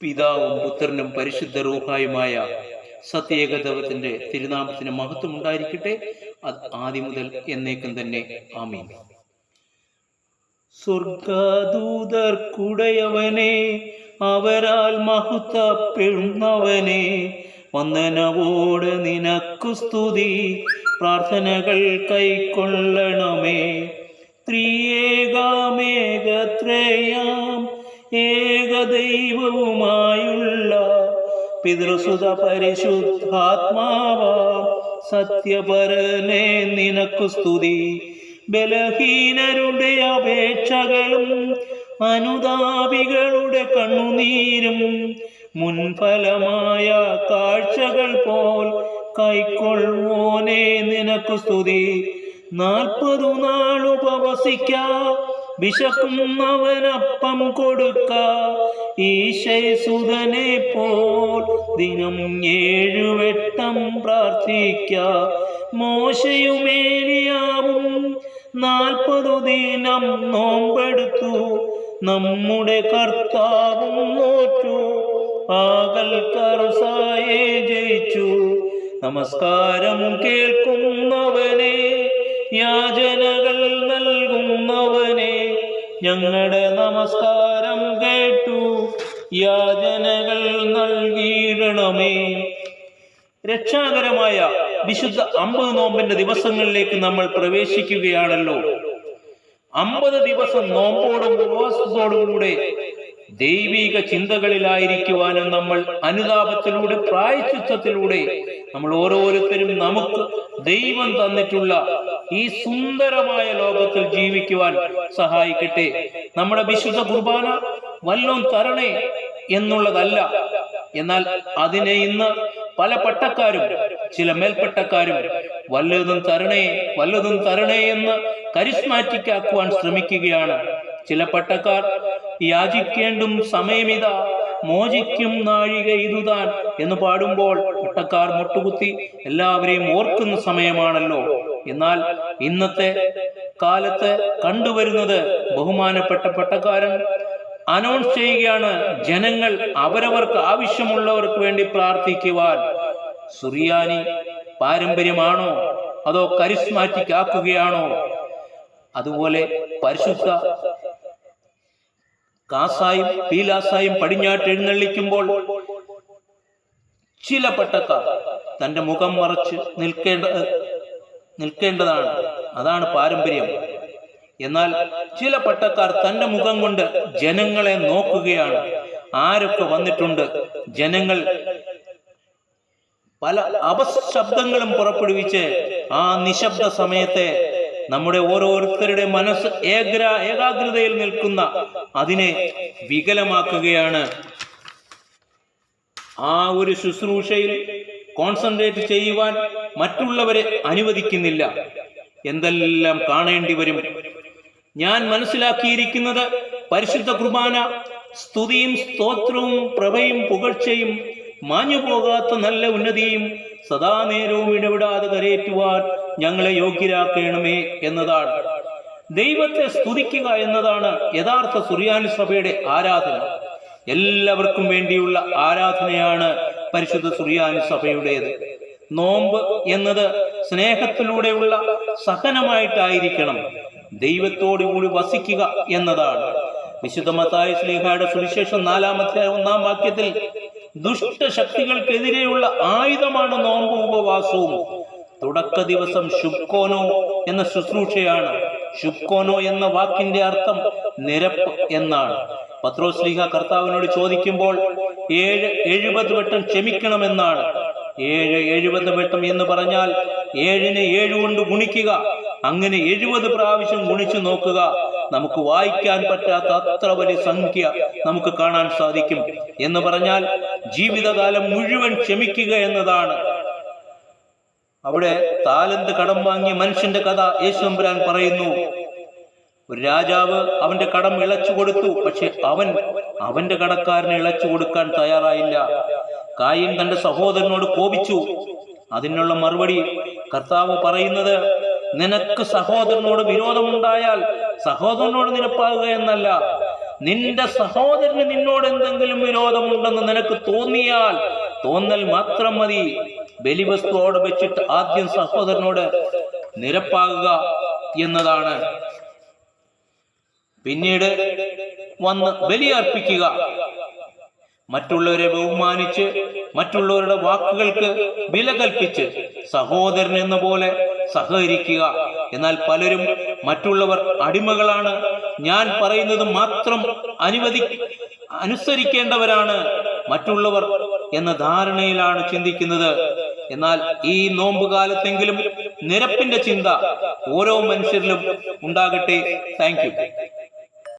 പിതാവും പുത്രനും പരിശുദ്ധ റൂഹായുമായ സത്യേക ദൈവത്തിന്റെ തിരുനാമത്തിന് മഹത്വം ഉണ്ടായിരിക്കട്ടെ. അത് ആദ്യം മുതൽ എന്നേക്കും തന്നെ. ആമീൻ. സ്വർഗദൂതർക്കുടയവനെ, അവരാൽ മഹത്വപ്പെടുന്നവനെ, വന്ദനവോട് നിനക്കു സ്തുതി. പ്രാർത്ഥനകൾ കൈക്കൊള്ളണമേ. ത്രിയേകാമേകത്രയാം ഏകദൈവവുമായുള്ള പിതൃസുത പരിശുദ്ധാത്മാവാം സത്യപരനെ നിനക്കു സ്തുതി. ബലഹീനരുടെ അപേക്ഷകളും അനുതാപികളുടെ കണ്ണുനീരും മുൻഫലമായ കാഴ്ചകൾ പോൽ കൈക്കൊള്ളുവോനെ നിനക്കു സ്തുതി. 40 നാൾ ഉപവസിക്ക, വിശക്കുന്നവനപ്പം കൊടുക്ക. ഈശോസുതനെ പോൽ ദിനം 7 വട്ടം പ്രാർത്ഥിക്ക. മോശയും ഏലിയാവും 40 ദിനം നോമ്പെടുത്തു. നമ്മുടെ കർത്താവും നോറ്റു, ആകൽ കറുസായെ ജയിച്ചു. നമസ്കാരം കേൾക്കുന്നവനെ, യാചനകൾ നൽകുന്നവനെ, ഞങ്ങളുടെ നമസ്കാരം കേട്ടു, യാചനകൾ നൽകിയിടണമേ. രക്ഷാകരമായ വിശുദ്ധ 50 നോമ്പിന്റെ ദിവസങ്ങളിലേക്ക് നമ്മൾ പ്രവേശിക്കുകയാണല്ലോ. 50 ദിവസം നോമ്പോടും ഉപവാസത്തോടും കൂടെ ദൈവിക ചിന്തകളിലായിരിക്കുവാനും നമ്മൾ അനുതാപത്തിലൂടെ പ്രായശ്ചിത്തത്തിലൂടെ നമ്മൾ ഓരോരുത്തരും നമുക്ക് ദൈവം തന്നിട്ടുള്ള ഈ സുന്ദരമായ ലോകത്തിൽ ജീവിക്കുവാൻ സഹായിക്കട്ടെ. നമ്മുടെ വിശുദ്ധ കുർബാന വല്ലോം തരണേ എന്നുള്ളതല്ല, എന്നാൽ അതിനെ ഇന്ന് പല പട്ടക്കാരും ചില മേൽപ്പട്ടക്കാരും വല്ലതും തരണേ എന്ന് കരിസ്മാറ്റിക് ആക്കുവാൻ ശ്രമിക്കുകയാണ്. ചില പട്ടക്കാർ യാചിക്കേണ്ടും സമയമിതാ, മോചിക്കും നാഴിക ഇതുതാൻ എന്ന് പാടുമ്പോൾ പട്ടക്കാർ മുട്ടുകുത്തി എല്ലാവരെയും ഓർക്കുന്ന സമയമാണല്ലോ. എന്നാൽ ഇന്നത്തെ കാലത്ത് കണ്ടുവരുന്നത് ബഹുമാനപ്പെട്ട പട്ടക്കാരൻ അനൗൺസ് ചെയ്യുകയാണ്, ജനങ്ങൾ അവരവർക്ക് ആവശ്യമുള്ളവർക്ക് വേണ്ടി പ്രാർത്ഥിക്കുവാൻ. സുറിയാനി പാരമ്പര്യമാണോ അതോ കരിസ്മാറ്റിക് ആക്കുകയാണോ? അതുപോലെ പരിശുദ്ധ കാസായും പീലാസായും പടിഞ്ഞാട്ട് എഴുന്നള്ളിക്കുമ്പോൾ ചില പട്ടക്കാർ തന്റെ മുഖം മറച്ച് നിൽക്കേണ്ടതാണ്, അതാണ് പാരമ്പര്യം. എന്നാൽ ചില പട്ടക്കാർ തന്റെ മുഖം കൊണ്ട് ജനങ്ങളെ നോക്കുകയാണ്. ആരൊക്കെ വന്നിട്ടുണ്ട്? ജനങ്ങൾ പല അപശബ്ദങ്ങളും പുറപ്പെടുവിച്ച് ആ നിശബ്ദ സമയത്തെ നമ്മുടെ ഓരോരുത്തരുടെ മനസ്സ് ഏകാഗ്രതയിൽ നിൽക്കുന്ന അതിനെ വികലമാക്കുകയാണ്. ആ ഒരു ശുശ്രൂഷയിൽ കോൺസെൻട്രേറ്റ് ചെയ്യുവാൻ മറ്റുള്ളവരെ അനുവദിക്കുന്നില്ല. എന്തെല്ലാം കാണേണ്ടി വരും. ഞാൻ മനസ്സിലാക്കിയിരിക്കുന്നത് പരിശുദ്ധ കുർബാന സ്തുതിയും സ്തോത്രവും പ്രഭയും പുകഴ്ചയും മാഞ്ഞുപോകാത്ത നല്ല ഉന്നതിയും സദാ നേരവും ഇടപെടാതെ കരയേറ്റുവാൻ ഞങ്ങളെ യോഗ്യരാക്കണമേ എന്നതാണ്. ദൈവത്തെ സ്തുതിക്കുക എന്നതാണ് യഥാർത്ഥ സുറിയാനി സഭയുടെ ആരാധന. എല്ലാവർക്കും വേണ്ടിയുള്ള ആരാധനയാണ് പരിശുദ്ധ സുറിയാനി സഭയുടേത്. നോമ്പ് എന്നത് സ്നേഹത്തിലൂടെയുള്ള സഹനമായിട്ടായിരിക്കണം. ദൈവത്തോടുകൂടി വസിക്കുക എന്നതാണ്. വിശുദ്ധ മത്തായി ശ്ലീഹായുടെ സുവിശേഷം 4-ാം വാക്യത്തിൽ ദുഷ്ടശക്തികൾക്കെതിരെയുള്ള ആയുധമാണ് നോമ്പ് ഉപവാസവും. തുടക്ക ദിവസം ശുബ്കോനോ എന്ന ശുശ്രൂഷയാണ്. ശുബ്കോനോ എന്ന വാക്കിന്റെ അർത്ഥം നിരപ്പ് എന്നാണ്. പത്രോസ് ശ്ലീഹ കർത്താവിനോട് ചോദിക്കുമ്പോൾ 70 വട്ടം ക്ഷമിക്കണമെന്നാണ്. 70 വട്ടം എന്ന് പറഞ്ഞാൽ 7നെ 7 കൊണ്ട് ഗുണിക്കുക. അങ്ങനെ 70 പ്രാവശ്യം ഗുണിച്ചു നോക്കുക. നമുക്ക് വായിക്കാൻ പറ്റാത്ത അത്ര വലിയ സംഖ്യ നമുക്ക് കാണാൻ സാധിക്കും. എന്ന് പറഞ്ഞാൽ ജീവിതകാലം മുഴുവൻ ക്ഷമിക്കുക എന്നതാണ്. അവിടെ താലന്ത് കടം വാങ്ങിയ മനുഷ്യന്റെ കഥ യേശുദമ്പുരാൻ പറയുന്നു. ഒരു രാജാവ് അവന്റെ കടം ഇളച്ചു കൊടുത്തു. പക്ഷെ അവന്റെ കടക്കാരനെ ഇളച്ചു കൊടുക്കാൻ തയ്യാറായില്ല. കായീൻ തന്റെ സഹോദരനോട് കോപിച്ചു. അതിനുള്ള മറുപടി കർത്താവ് പറയുന്നത്, നിനക്ക് സഹോദരനോട് വിരോധമുണ്ടായാൽ സഹോദരനോട് നിരപ്പാകുക എന്നല്ല, നിന്റെ സഹോദരന് നിന്നോട് എന്തെങ്കിലും വിരോധമുണ്ടെന്ന് നിനക്ക് തോന്നൽ മാത്രം മതി. ബലിവസ്തു അവിടെ വെച്ചിട്ട് ആദ്യം സഹോദരനോട് നിരപ്പാകുക എന്നതാണ്. പിന്നീട് വന്ന് ബലിയർപ്പിക്കുക. മറ്റുള്ളവരെ ബഹുമാനിച്ച് മറ്റുള്ളവരുടെ വാക്കുകൾക്ക് വില കൽപ്പിച്ച് സഹോദരൻ എന്ന പോലെ സഹകരിക്കുക. എന്നാൽ പലരും മറ്റുള്ളവർ അടിമകളാണ്, ഞാൻ പറയുന്നത് മാത്രം അനുസരിക്കേണ്ടവരാണ് മറ്റുള്ളവർ എന്ന ധാരണയിലാണ് ചിന്തിക്കുന്നത്. എന്നാൽ ഈ നോമ്പുകാലത്തെങ്കിലും നിരപ്പിന്റെ ചിന്ത ഓരോ മനുഷ്യരിലും ഉണ്ടാകട്ടെ. Thank you.